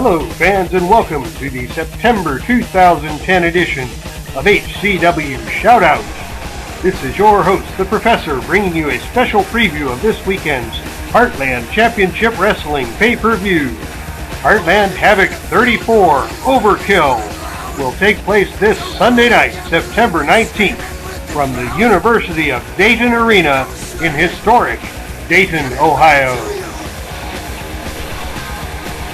Hello fans and welcome to the September 2010 edition of HCW Shoutout. This is your host, the Professor, bringing you a special preview of this weekend's Heartland Championship Wrestling pay-per-view. Heartland Havoc 34 Overkill will take place this Sunday night, September 19th, from the University of Dayton Arena in historic Dayton, Ohio.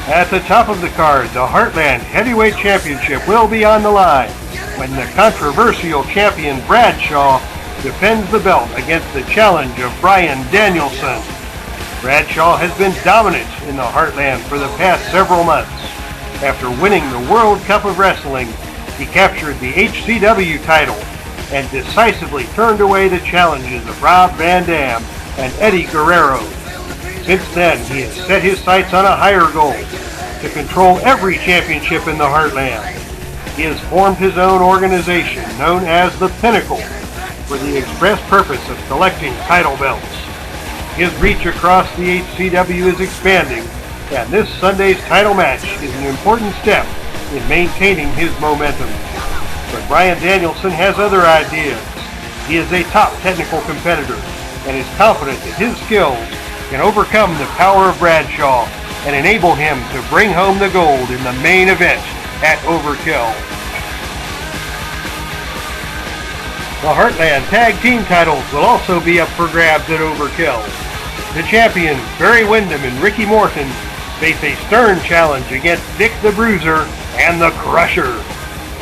At the top of the card, the Heartland Heavyweight Championship will be on the line when the controversial champion Bradshaw defends the belt against the challenge of Bryan Danielson. Bradshaw has been dominant in the Heartland for the past several months. After winning the World Cup of Wrestling, he captured the HCW title and decisively turned away the challenges of Rob Van Dam and Eddie Guerrero. Since then, he has set his sights on a higher goal, to control every championship in the Heartland. He has formed his own organization known as the Pinnacle for the express purpose of collecting title belts. His reach across the HCW is expanding, and this Sunday's title match is an important step in maintaining his momentum. But Bryan Danielson has other ideas. He is a top technical competitor and is confident that his skills can overcome the power of Bradshaw and enable him to bring home the gold in the main event at Overkill. The Heartland Tag Team titles will also be up for grabs at Overkill. The champions Barry Windham and Ricky Morton face a stern challenge against Dick the Bruiser and the Crusher.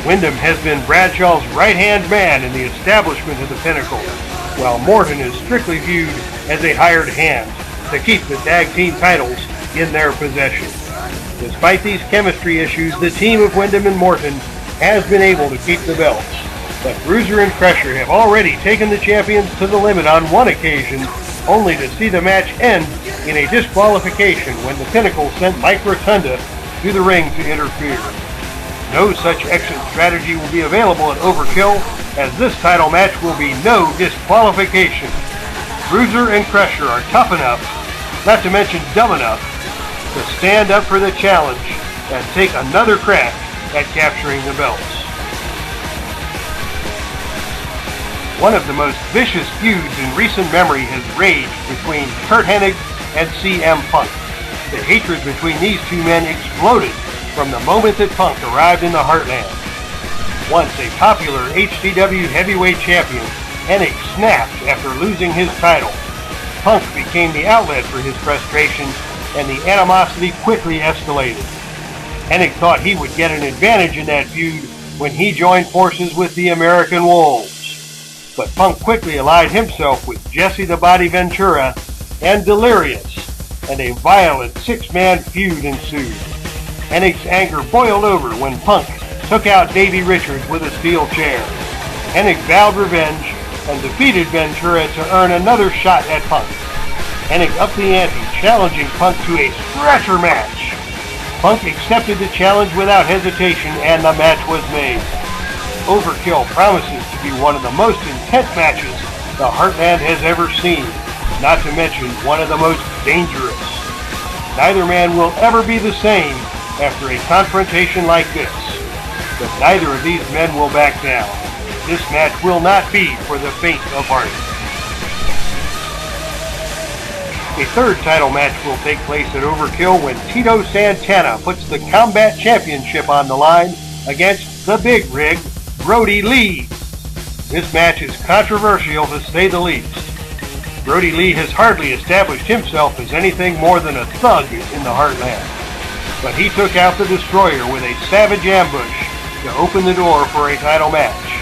Windham has been Bradshaw's right-hand man in the establishment of the Pinnacle, while Morton is strictly viewed as a hired hand to keep the tag team titles in their possession. Despite these chemistry issues, the team of Windham and Morton has been able to keep the belts. But Bruiser and Crusher have already taken the champions to the limit on one occasion, only to see the match end in a disqualification when the Pinnacle sent Mike Rotunda to the ring to interfere. No such exit strategy will be available at Overkill, as this title match will be no disqualification. Bruiser and Crusher are tough enough, not to mention dumb enough, to stand up for the challenge and take another crack at capturing the belts. One of the most vicious feuds in recent memory has raged between Curt Hennig and CM Punk. The hatred between these two men exploded from the moment that Punk arrived in the Heartland. Once a popular HCW heavyweight champion, Hennig snapped after losing his title. Punk became the outlet for his frustration, and the animosity quickly escalated. Hennig thought he would get an advantage in that feud when he joined forces with the American Wolves. But Punk quickly allied himself with Jesse the Body Ventura and Delirious, and a violent six-man feud ensued. Hennig's anger boiled over when Punk took out Davey Richards with a steel chair. Hennig vowed revenge and defeated Ventura to earn another shot at Punk. Hennig upped the ante, challenging Punk to a stretcher match. Punk accepted the challenge without hesitation, and the match was made. Overkill promises to be one of the most intense matches the Heartland has ever seen, not to mention one of the most dangerous. Neither man will ever be the same after a confrontation like this, but neither of these men will back down. This match will not be for the faint of heart. A third title match will take place at Overkill when Tito Santana puts the Combat Championship on the line against the Big Rig, Brody Lee. This match is controversial to say the least. Brody Lee has hardly established himself as anything more than a thug in the Heartland, but he took out the Destroyer with a savage ambush to open the door for a title match.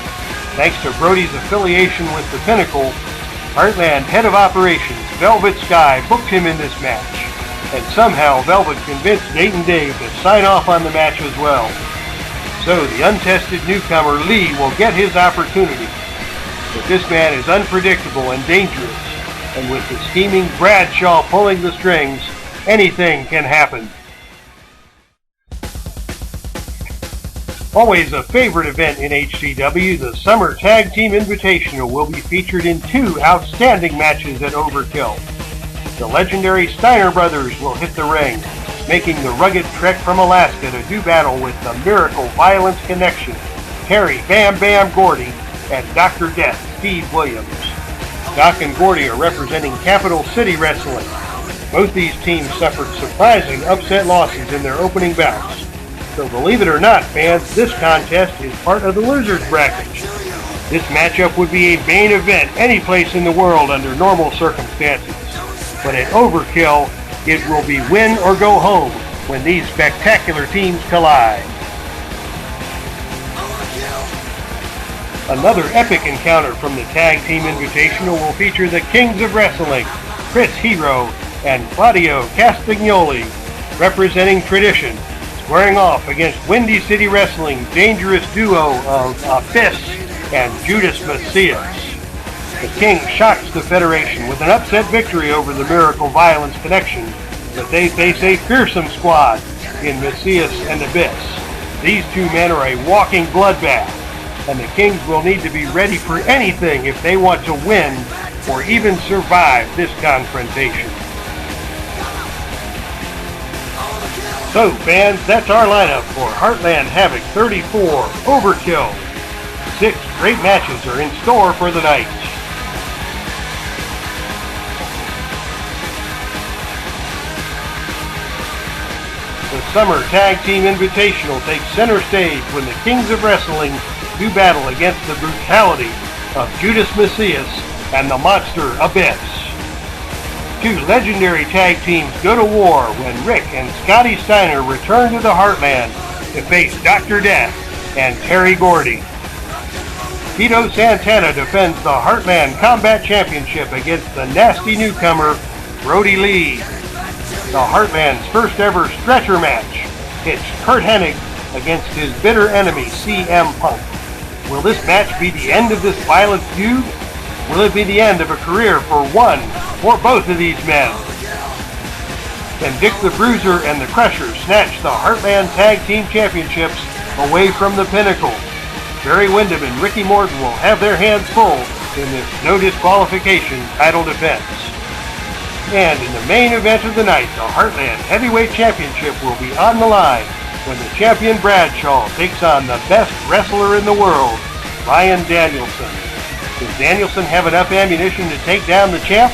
Thanks to Brody's affiliation with the Pinnacle, Heartland Head of Operations Velvet Sky booked him in this match, and somehow Velvet convinced Daytondave to sign off on the match as well. So the untested newcomer Lee will get his opportunity, but this man is unpredictable and dangerous, and with the scheming Bradshaw pulling the strings, anything can happen. Always a favorite event in HCW, the Summer Tag Team Invitational will be featured in two outstanding matches at Overkill. The legendary Steiner brothers will hit the ring, making the rugged trek from Alaska to do battle with the Miracle Violence Connection, Terry Bam Bam Gordy, and Dr. Death, Steve Williams. Doc and Gordy are representing Capital City Wrestling. Both these teams suffered surprising upset losses in their opening bouts. So believe it or not, fans, this contest is part of the Losers Bracket. This matchup would be a main event any place in the world under normal circumstances. But at Overkill, it will be win or go home when these spectacular teams collide. Another epic encounter from the Tag Team Invitational will feature the Kings of Wrestling, Chris Hero and Claudio Castagnoli, representing tradition, squaring off against Windy City Wrestling's dangerous duo of Abyss and Judas Macias. The King shocks the Federation with an upset victory over the Miracle Violence Connection, but they face a fearsome squad in Macias and Abyss. These two men are a walking bloodbath, and the Kings will need to be ready for anything if they want to win or even survive this confrontation. So, fans, that's our lineup for Heartland Havoc 34 Overkill. 6 great matches are in store for the night. The Summer Tag Team Invitational takes center stage when the Kings of Wrestling do battle against the brutality of Judas Macias and the monster Abyss. 2 legendary tag teams go to war when Rick and Scotty Steiner return to the Heartland to face Dr. Death and Terry Gordy. Tito Santana defends the Heartland Combat Championship against the nasty newcomer Brody Lee. The Heartland's first ever stretcher match hits Curt Hennig against his bitter enemy CM Punk. Will this match be the end of this violent feud? Will it be the end of a career for one or both of these men? Can Dick the Bruiser and the Crusher snatch the Heartland Tag Team Championships away from the Pinnacle? Barry Windham and Ricky Morton will have their hands full in this no disqualification title defense. And in the main event of the night, the Heartland Heavyweight Championship will be on the line when the champion Bradshaw takes on the best wrestler in the world, Ryan Danielson. Does Danielson have enough ammunition to take down the champ?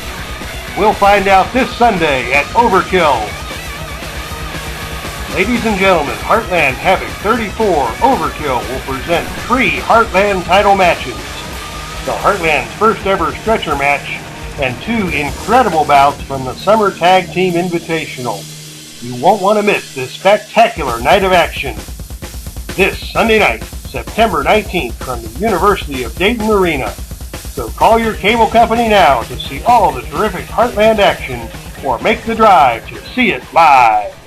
We'll find out this Sunday at Overkill. Ladies and gentlemen, Heartland Havoc 34 Overkill will present 3 Heartland title matches. The Heartland's first ever stretcher match and 2 incredible bouts from the Summer Tag Team Invitational. You won't want to miss this spectacular night of action. This Sunday night, September 19th from the University of Dayton Arena. So call your cable company now to see all the terrific Heartland action or make the drive to see it live.